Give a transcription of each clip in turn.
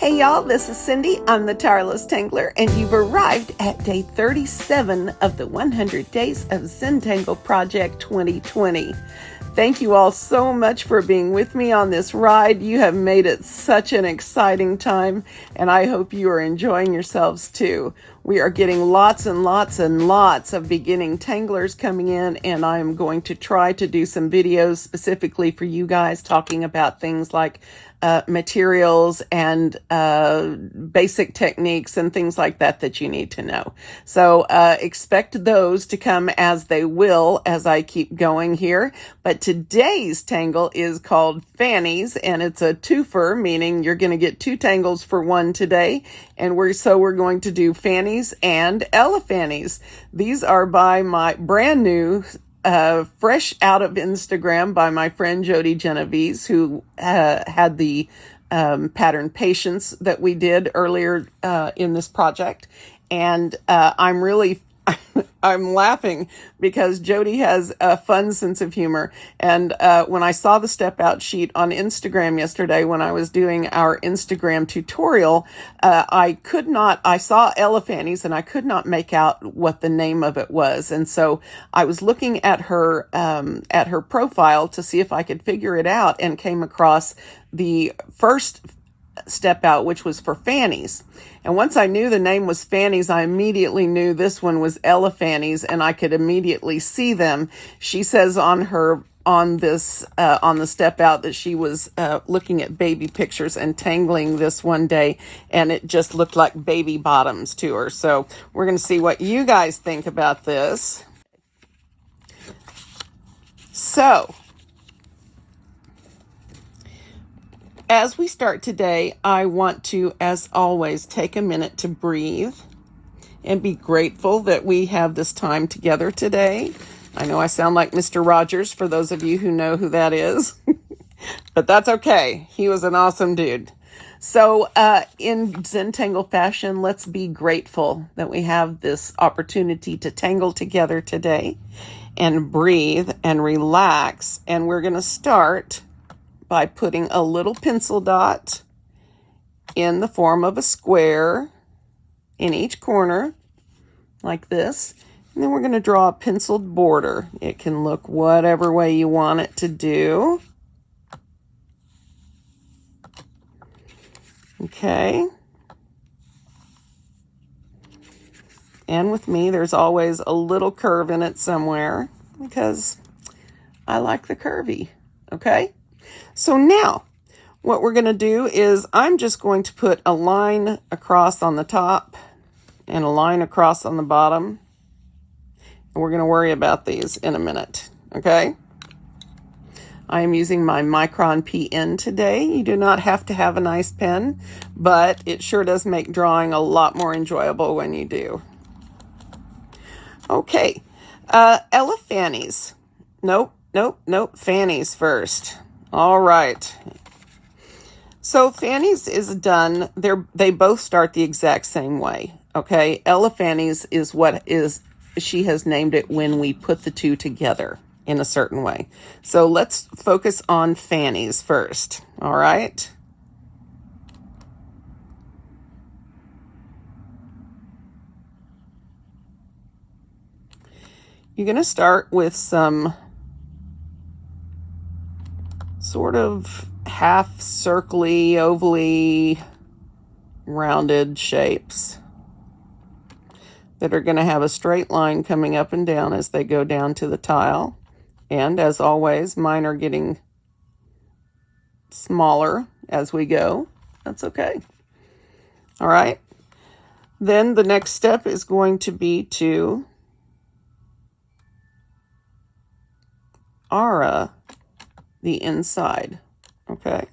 Hey y'all, this is Cindy. I'm the Tireless Tangler, and you've arrived at day 37 of the 100 Days of Zentangle Project 2020. Thank you all so much for being with me on this ride. You have made it such an exciting time, and I hope you are enjoying yourselves too. We are getting lots and lots and lots of beginning tanglers coming in, and I'm going to try to do some videos specifically for you guys talking about things like materials and basic techniques and things like that that you need to know. So expect those to come as they will as I keep going here. But today's tangle is called Fannies, and it's a twofer, meaning you're going to get two tangles for one today. And we're going to do Fannies and ELEPHANNIES. These are by my brand new fresh out of Instagram by my friend Jody Genovese, who had the pattern Patience that we did earlier in this project. And I'm laughing because Jody has a fun sense of humor. And when I saw the step out sheet on Instagram yesterday, when I was doing our Instagram tutorial, I saw ELEPHANNIES and I could not make out what the name of it was. And so I was looking at her profile to see if I could figure it out, and came across the first step out, which was for Fannies. And once I knew the name was Fannies, I immediately knew this one was ELEPHANNIES, and I could immediately see them. She says on the step out that she was looking at baby pictures and tangling this one day, and it just looked like baby bottoms to her. So we're going to see what you guys think about this. So as we start today, I want to, as always, take a minute to breathe and be grateful that we have this time together today. I know I sound like Mr. Rogers for those of you who know who that is, but that's okay. He was an awesome dude. So in Zentangle fashion, let's be grateful that we have this opportunity to tangle together today and breathe and relax. And we're going to start by putting a little pencil dot in the form of a square in each corner, like this. And then we're going to draw a penciled border. It can look whatever way you want it to do. Okay. And with me, there's always a little curve in it somewhere, because I like the curvy. Okay. So now what we're going to do is I'm just going to put a line across on the top and a line across on the bottom. And we're going to worry about these in a minute. Okay. I am using my Micron PN today. You do not have to have a nice pen, but it sure does make drawing a lot more enjoyable when you do. Okay. ELEPHANNIES. Nope. Fannies first. All right. So Fannies is done. They both start the exact same way. Okay. ELEPHANNIES is what she has named it when we put the two together in a certain way. So let's focus on Fannies first. All right. You're going to start with some sort of half circly, ovally rounded shapes that are going to have a straight line coming up and down as they go down to the tile. And as always, mine are getting smaller as we go. That's okay. All right. Then the next step is going to be to Aras the inside. Okay.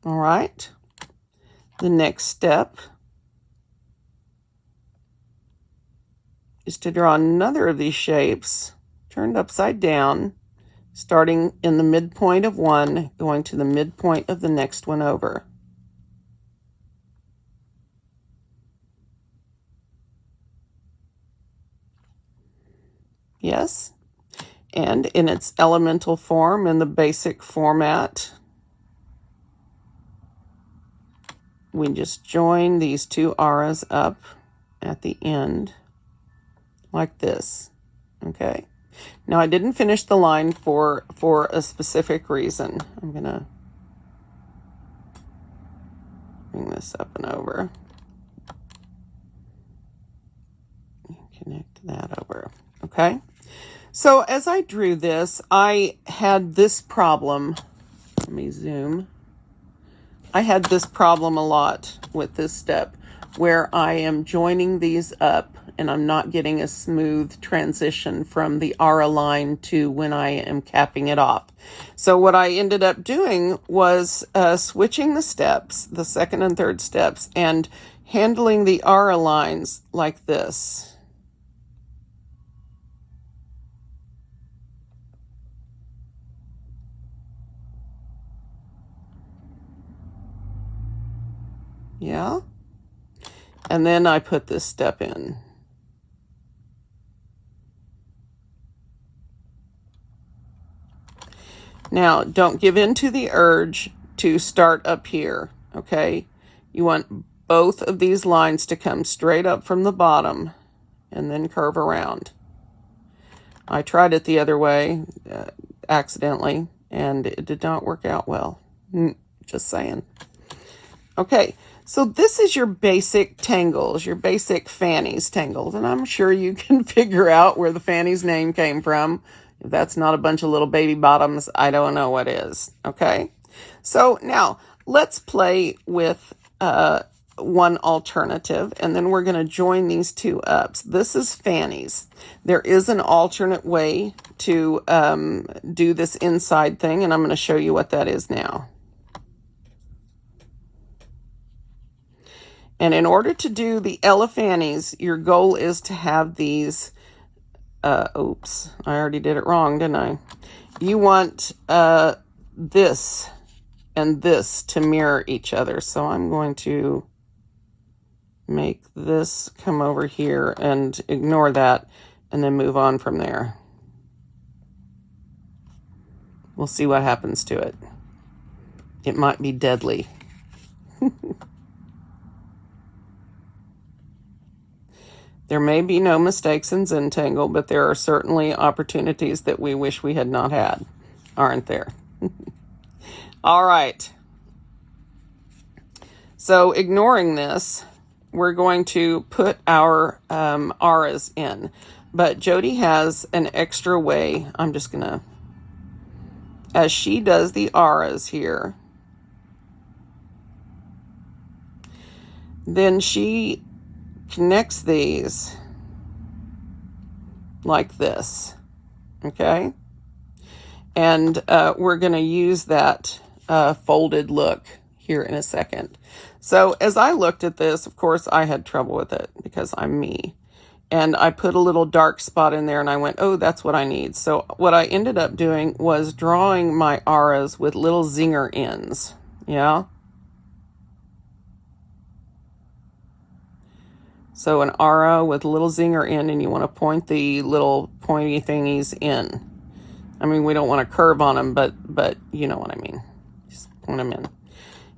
All right. The next step is to draw another of these shapes turned upside down, starting in the midpoint of one, going to the midpoint of the next one over. Yes. And in its elemental form, in the basic format, we just join these two Aras up at the end like this. Okay. Now I didn't finish the line for a specific reason. I'm gonna bring this up and over. Connect that over. Okay. So as I drew this, I had this problem. Let me zoom. I had this problem a lot with this step where I am joining these up and I'm not getting a smooth transition from the Ara line to when I am capping it off. So what I ended up doing was switching the steps, the second and third steps, and handling the Ara lines like this. Yeah. And then I put this step in. Now, don't give in to the urge to start up here, okay? You want both of these lines to come straight up from the bottom and then curve around. I tried it the other way, accidentally, and it did not work out well. Just saying. Okay, so this is your basic tangles, your basic Fannies tangles, and I'm sure you can figure out where the Fannies name came from. If that's not a bunch of little baby bottoms, I don't know what is, okay? So now, let's play with one alternative, and then we're going to join these two ups. This is Fannies. There is an alternate way to do this inside thing, and I'm going to show you what that is now. And in order to do the ELEPHANNIES, your goal is to have these, oops, I already did it wrong, didn't I? You want this and this to mirror each other. So I'm going to make this come over here and ignore that and then move on from there. We'll see what happens to it. It might be deadly. There may be no mistakes in Zentangle, but there are certainly opportunities that we wish we had not had, aren't there? All right. So ignoring this, we're going to put our Aras in. But Jody has an extra way. I'm just going to, as she does the Aras here, then she connects these like this, okay? And we're going to use that folded look here in a second. So as I looked at this, of course, I had trouble with it because I'm me. And I put a little dark spot in there and I went, oh, that's what I need. So what I ended up doing was drawing my Aras with little zinger ends, yeah? So an Ara with a little zinger end, and you want to point the little pointy thingies in. I mean, we don't want to curve on them, but you know what I mean. Just point them in.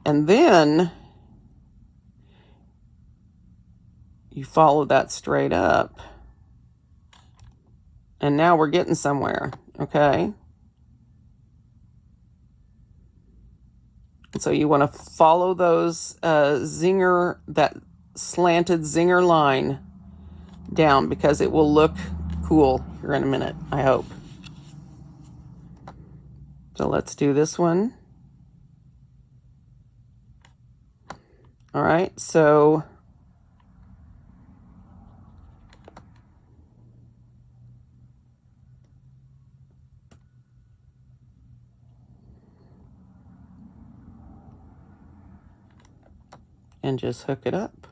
And then you follow that straight up. And now we're getting somewhere, okay? So you want to follow those that slanted zinger line down because it will look cool here in a minute, I hope. So let's do this one. All right, so and just hook it up.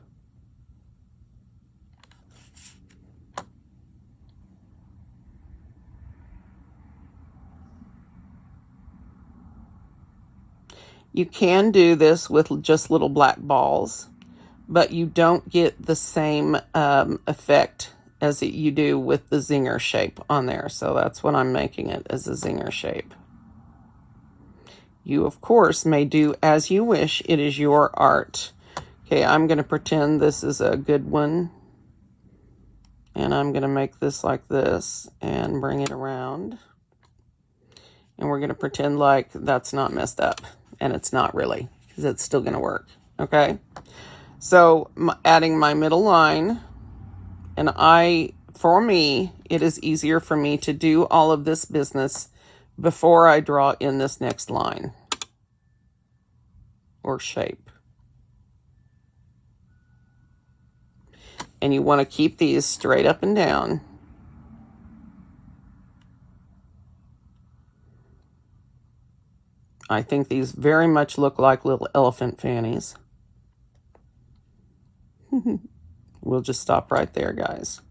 You can do this with just little black balls, but you don't get the same effect as you do with the zinger shape on there. So that's what I'm making it, as a zinger shape. You, of course, may do as you wish. It is your art. Okay, I'm going to pretend this is a good one. And I'm going to make this like this and bring it around. And we're going to pretend like that's not messed up. And it's not really, because it's still going to work. Okay? So, adding my middle line. And for me, it is easier for me to do all of this business before I draw in this next line or shape. And you want to keep these straight up and down. I think these very much look like little elephant fannies. We'll just stop right there, guys.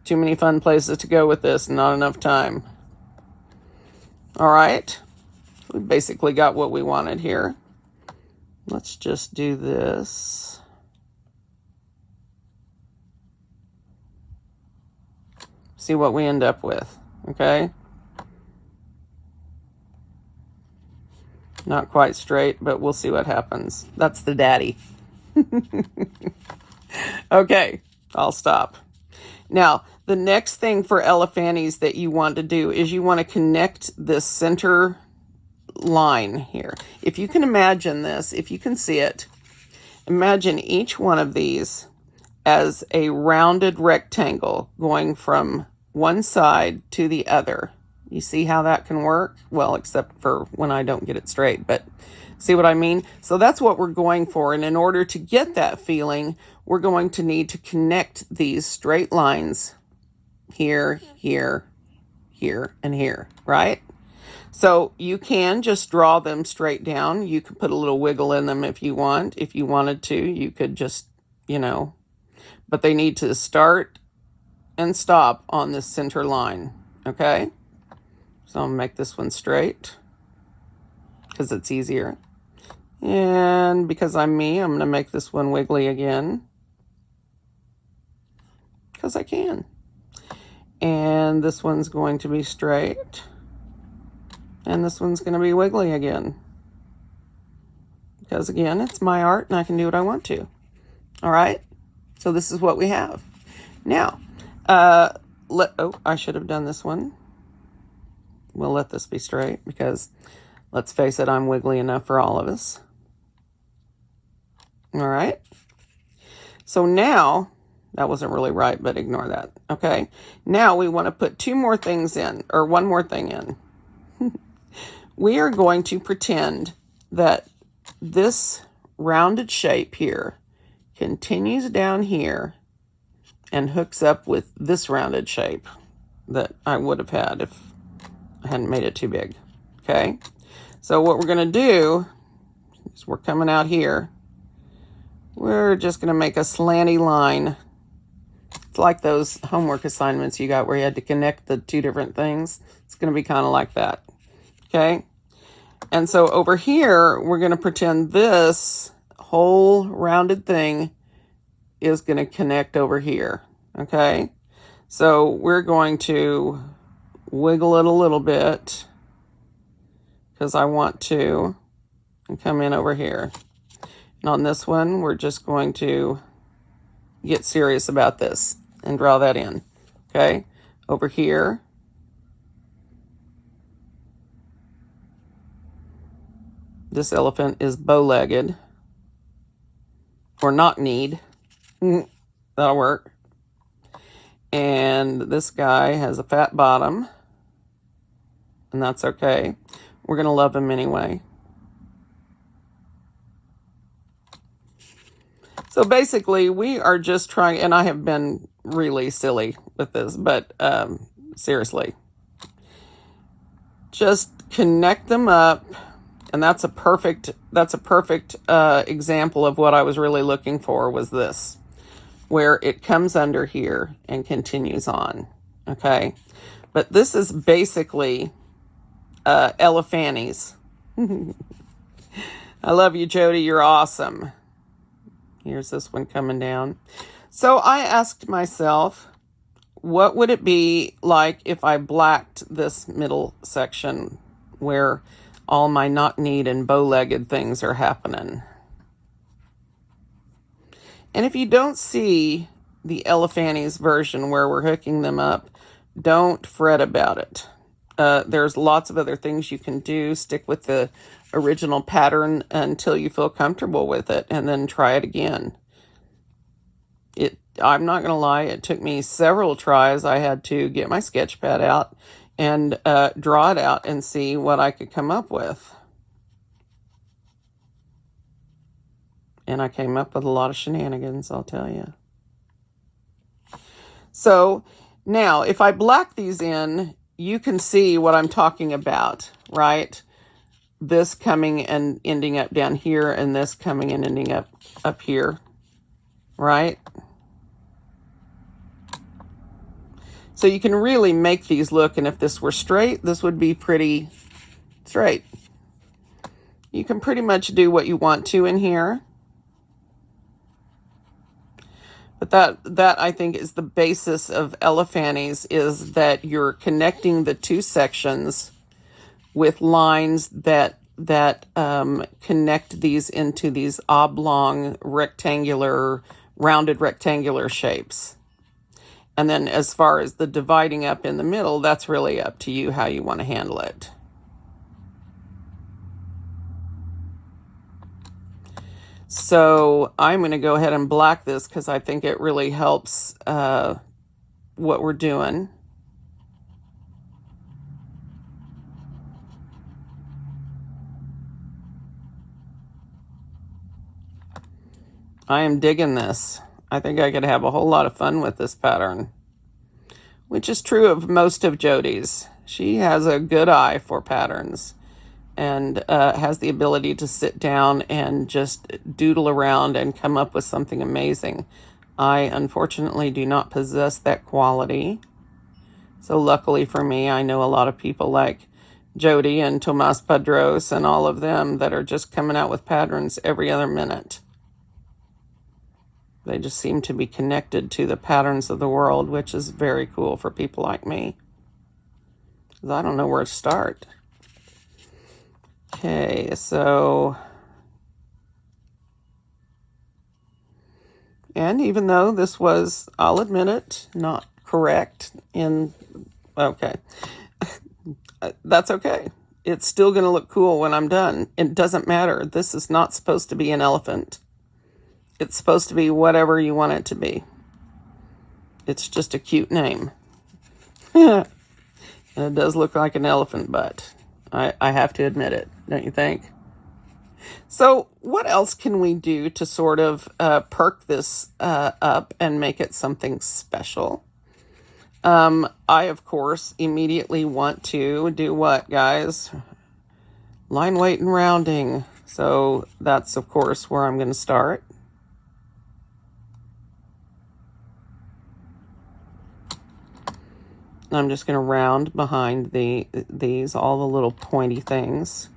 Too many fun places to go with this, not enough time. All right. We basically got what we wanted here. Let's just do this. See what we end up with, okay? Not quite straight, but we'll see what happens. That's the daddy. Okay, I'll stop. Now, the next thing for ELEPHANNIES that you want to do is you want to connect this center line here. If you can imagine this, if you can see it, imagine each one of these as a rounded rectangle going from one side to the other. You see how that can work? Well, except for when I don't get it straight, but see what I mean? So that's what we're going for. And in order to get that feeling, we're going to need to connect these straight lines here, here, here, and here, right? So you can just draw them straight down. You could put a little wiggle in them if you want. If you wanted to, you could just, but they need to start and stop on this center line, okay? So I'll make this one straight because it's easier. And because I'm me, I'm going to make this one wiggly again because I can. And this one's going to be straight. And this one's going to be wiggly again. Because again, it's my art and I can do what I want to. All right? So this is what we have. Now, I should have done this one. We'll let this be straight because, let's face it, I'm wiggly enough for all of us. All right. So now, that wasn't really right, but ignore that. Okay. Now we want to put two more things in, or one more thing in. We are going to pretend that this rounded shape here continues down here and hooks up with this rounded shape that I would have had if I hadn't made it too big. Okay. So what we're going to do is we're coming out here. We're just going to make a slanty line. It's like those homework assignments you got where you had to connect the two different things. It's going to be kind of like that. Okay. And so over here, we're going to pretend this whole rounded thing is going to connect over here. Okay. So we're going to wiggle it a little bit because I want to, and come in over here. And on this one, we're just going to get serious about this and draw that in. Okay. Over here. This elephant is bow-legged or knock-kneed. That'll work. And this guy has a fat bottom, and that's okay. We're going to love him anyway. So basically, we are just trying, and I have been really silly with this, but seriously, just connect them up. And that's a perfect example of what I was really looking for, was this, where it comes under here and continues on, okay? But this is basically ELEPHANNIES. I love you, Jody. You're awesome. Here's this one coming down. So I asked myself, what would it be like if I blacked this middle section where all my knock-kneed and bow-legged things are happening? And if you don't see the ELEPHANNIES version where we're hooking them up, don't fret about it. There's lots of other things you can do. Stick with the original pattern until you feel comfortable with it, and then try it again. I'm not going to lie, it took me several tries. I had to get my sketch pad out and draw it out and see what I could come up with. And I came up with a lot of shenanigans, I'll tell you. So now, if I black these in, you can see what I'm talking about, right? This coming and ending up down here, and this coming and ending up here, right? So you can really make these look, and if this were straight, this would be pretty straight. You can pretty much do what you want to in here. But that I think is the basis of ELEPHANNIES, is that you're connecting the two sections with lines that connect these into these oblong, rectangular, rounded rectangular shapes. And then as far as the dividing up in the middle, that's really up to you how you want to handle it. So I'm going to go ahead and black this because I think it really helps what we're doing. I am digging this. I think I could have a whole lot of fun with this pattern, which is true of most of Jody's. She has a good eye for patterns and has the ability to sit down and just doodle around and come up with something amazing. I unfortunately do not possess that quality. So luckily for me, I know a lot of people like Jody and Tomas Padros and all of them that are just coming out with patterns every other minute. They just seem to be connected to the patterns of the world, which is very cool for people like me, because I don't know where to start. Okay, so, and even though this was, I'll admit it, not correct okay, that's okay. It's still going to look cool when I'm done. It doesn't matter. This is not supposed to be an elephant. It's supposed to be whatever you want it to be. It's just a cute name. And it does look like an elephant butt. I have to admit it, don't you think? So what else can we do to sort of perk this up and make it something special? I, of course, immediately want to do what, guys? Line weight and rounding. So that's, of course, where I'm going to start. I'm just going to round behind these, all the little pointy things.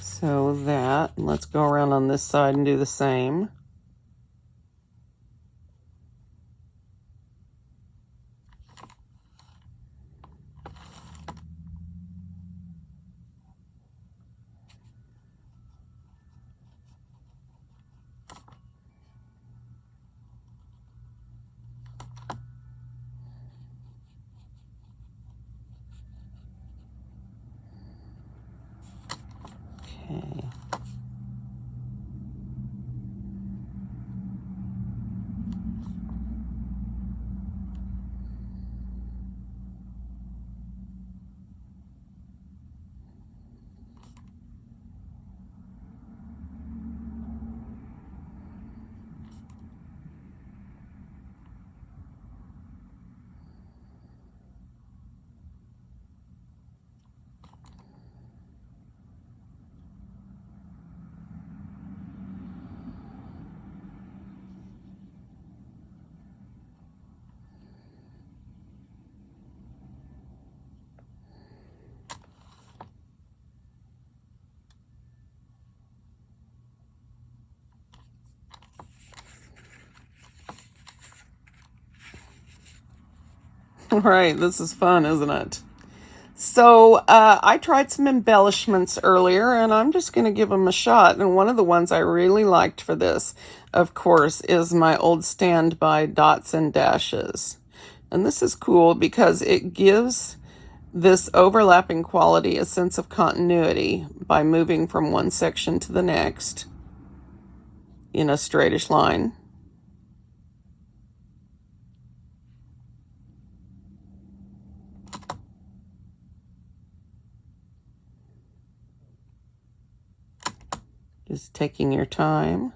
So that, let's go around on this side and do the same. Okay. Right, this is fun, isn't it? So I tried some embellishments earlier, and I'm just going to give them a shot. And one of the ones I really liked for this, of course, is my old standby dots and dashes. And this is cool because it gives this overlapping quality a sense of continuity by moving from one section to the next in a straightish line. Just taking your time.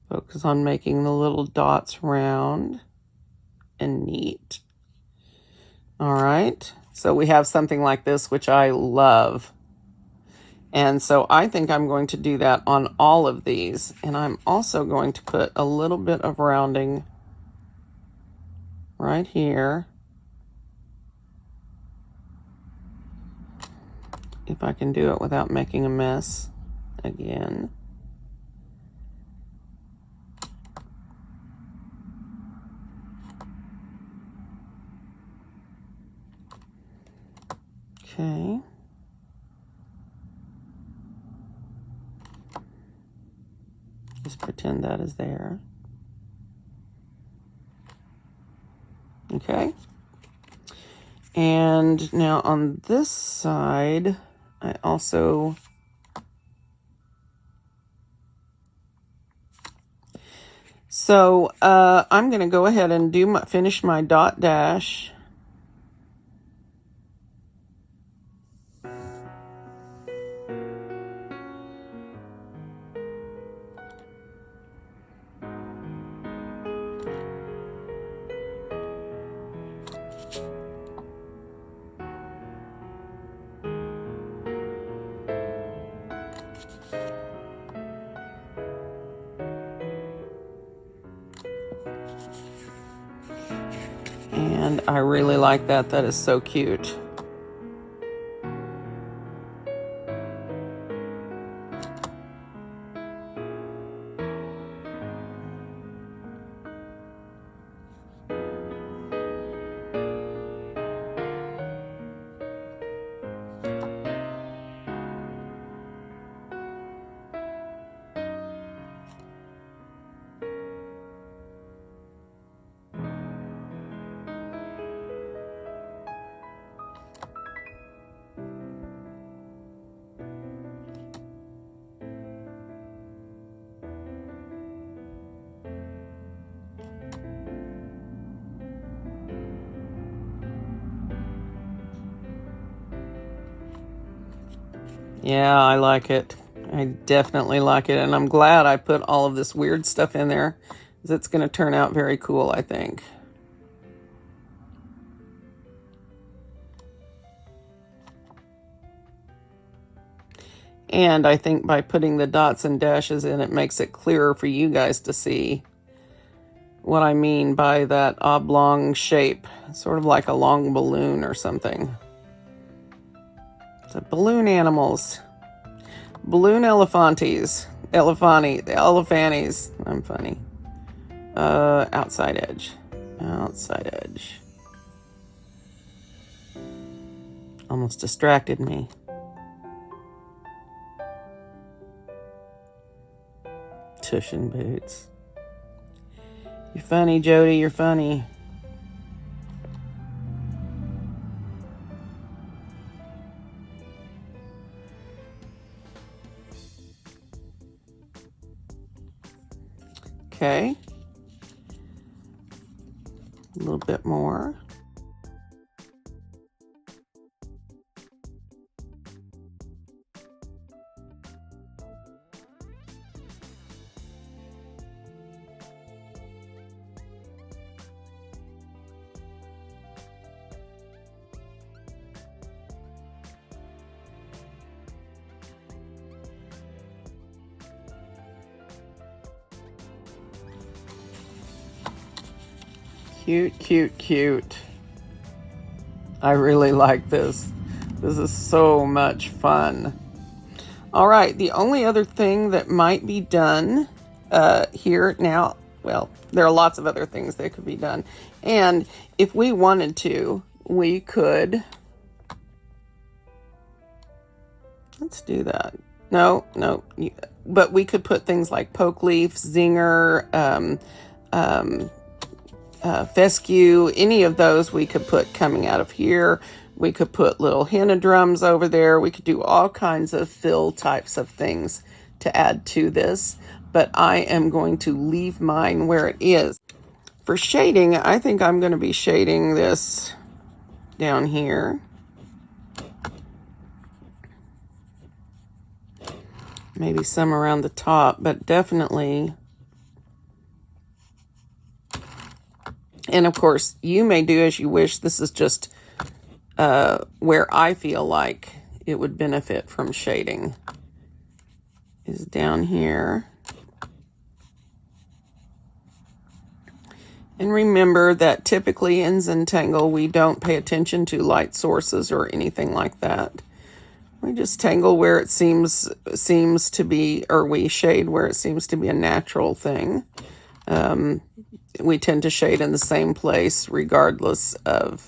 Focus on making the little dots round and neat. All right, so we have something like this, which I love. And so I think I'm going to do that on all of these. And I'm also going to put a little bit of rounding right here. If I can do it without making a mess again. Okay. Just pretend that is there. Okay. And now on this side, I also I'm going to go ahead and finish my dot dash. And I really like that. That is so cute. Yeah, I like it. I definitely like it. And I'm glad I put all of this weird stuff in there, because it's going to turn out very cool, I think. And I think by putting the dots and dashes in, it makes it clearer for you guys to see what I mean by that oblong shape. Sort of like a long balloon or something. So balloon animals. Balloon elephanties. Elephannies. I'm funny. Outside edge. Outside edge. Almost distracted me. Tushin boots. You're funny, Jody. You're funny. Okay. A little bit more. Cute, cute, cute. I really like this. This is so much fun. All right, the only other thing that might be done here now, well, there are lots of other things that could be done. And if we wanted to, we could, let's do that. No, but we could put things like poke leaf, zinger, fescue, any of those we could put coming out of here. We could put little henna drums over there. We could do all kinds of fill types of things to add to this, but I am going to leave mine where it is. For shading, I think I'm going to be shading this down here. Maybe some around the top, but definitely. And of course, you may do as you wish. This is just where I feel like it would benefit from shading, is down here. And remember that typically in Zentangle, we don't pay attention to light sources or anything like that. We just tangle where it seems to be, or we shade where it seems to be a natural thing. We tend to shade in the same place regardless of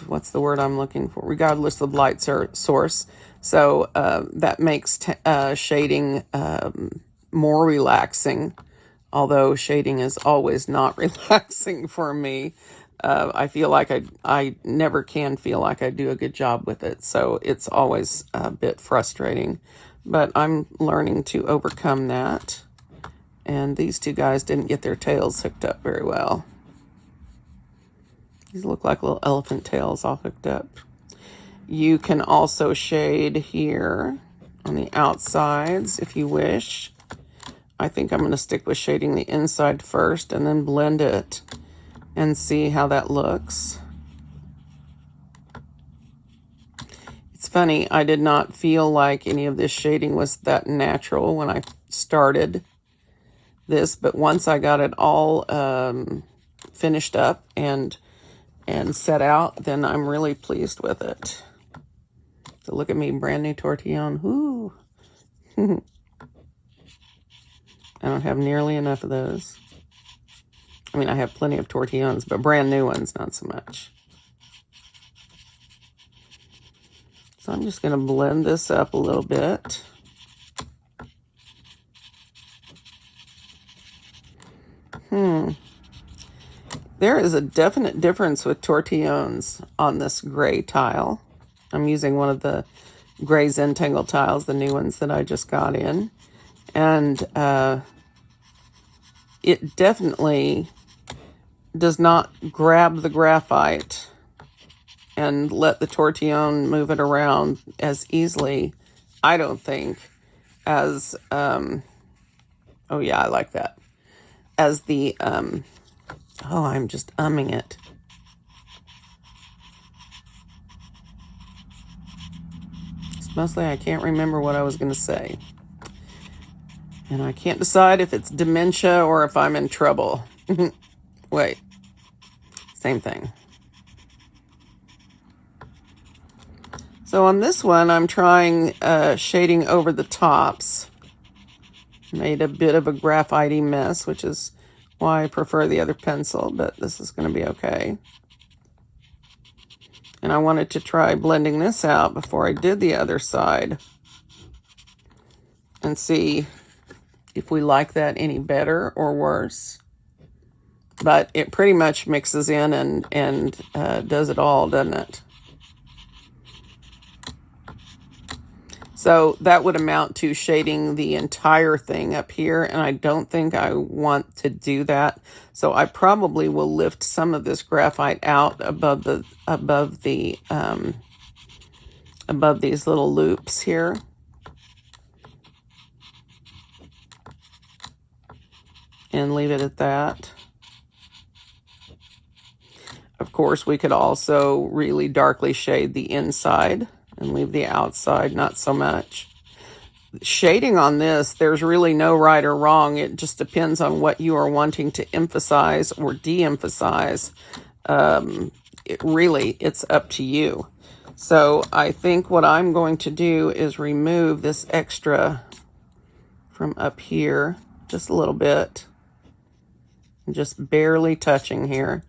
what's the word I'm looking for? Regardless of light source. So that makes shading more relaxing, although shading is always not relaxing for me. I feel like I never can feel like I do a good job with it, so it's always a bit frustrating. But I'm learning to overcome that. And these two guys didn't get their tails hooked up very well. These look like little elephant tails all hooked up. You can also shade here on the outsides if you wish. I think I'm going to stick with shading the inside first and then blend it and see how that looks. It's funny, I did not feel like any of this shading was that natural when I started this, but once I got it all finished up and set out, then I'm really pleased with it. So look at me, brand new tortillon. Whoo! I don't have nearly enough of those. I mean, I have plenty of tortillons, but brand new ones, not so much. So I'm just going to blend this up a little bit. There is a definite difference with tortillons on this gray tile. I'm using one of the gray Zentangle tiles, the new ones that I just got in. And it definitely does not grab the graphite and let the tortillon move it around as easily, I don't think, as, oh yeah, I like that, as the, oh, I'm just umming it. It's mostly I can't remember what I was going to say. And I can't decide if it's dementia or if I'm in trouble. Wait. Same thing. So on this one, I'm trying shading over the tops. Made a bit of a graphite-y mess, which is why I prefer the other pencil, but this is going to be okay. And I wanted to try blending this out before I did the other side and see if we like that any better or worse. But it pretty much mixes in and does it all, doesn't it? So that would amount to shading the entire thing up here, and I don't think I want to do that. So I probably will lift some of this graphite out above these little loops here. And leave it at that. Of course, we could also really darkly shade the inside and leave the outside not so much. Shading on this, there's really no right or wrong. It just depends on what you are wanting to emphasize or de-emphasize. It's up to you. So I think what I'm going to do is remove this extra from up here just a little bit, just barely touching here.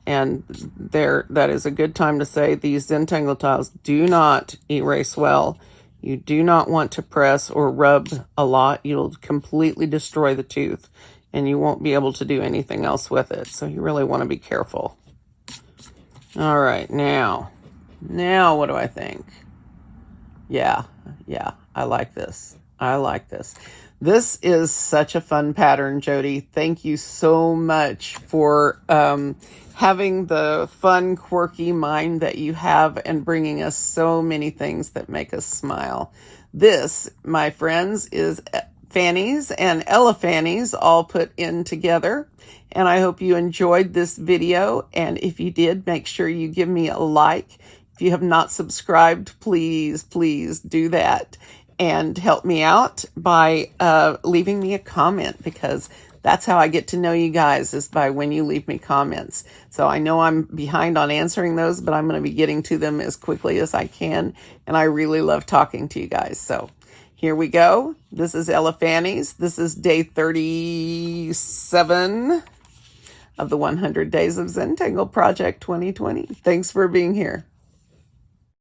And that is a good time to say these Zentangle tiles do not erase well. You do not want to press or rub a lot. You'll completely destroy the tooth and you won't be able to do anything else with it. So you really want to be careful. All right, now what do I think? Yeah, I like this. I like this. This is such a fun pattern, Jody. Thank you so much for having the fun, quirky mind that you have and bringing us so many things that make us smile. This, my friends, is Fannies and ELEPHANNIES all put in together. And I hope you enjoyed this video. And if you did, make sure you give me a like. If you have not subscribed, please do that. And help me out by leaving me a comment, because that's how I get to know you guys, is by when you leave me comments. So I know I'm behind on answering those, but I'm going to be getting to them as quickly as I can. And I really love talking to you guys. So here we go. This is ELEPHANNIES. This is day 37 of the 100 Days of Zentangle Project 2020. Thanks for being here.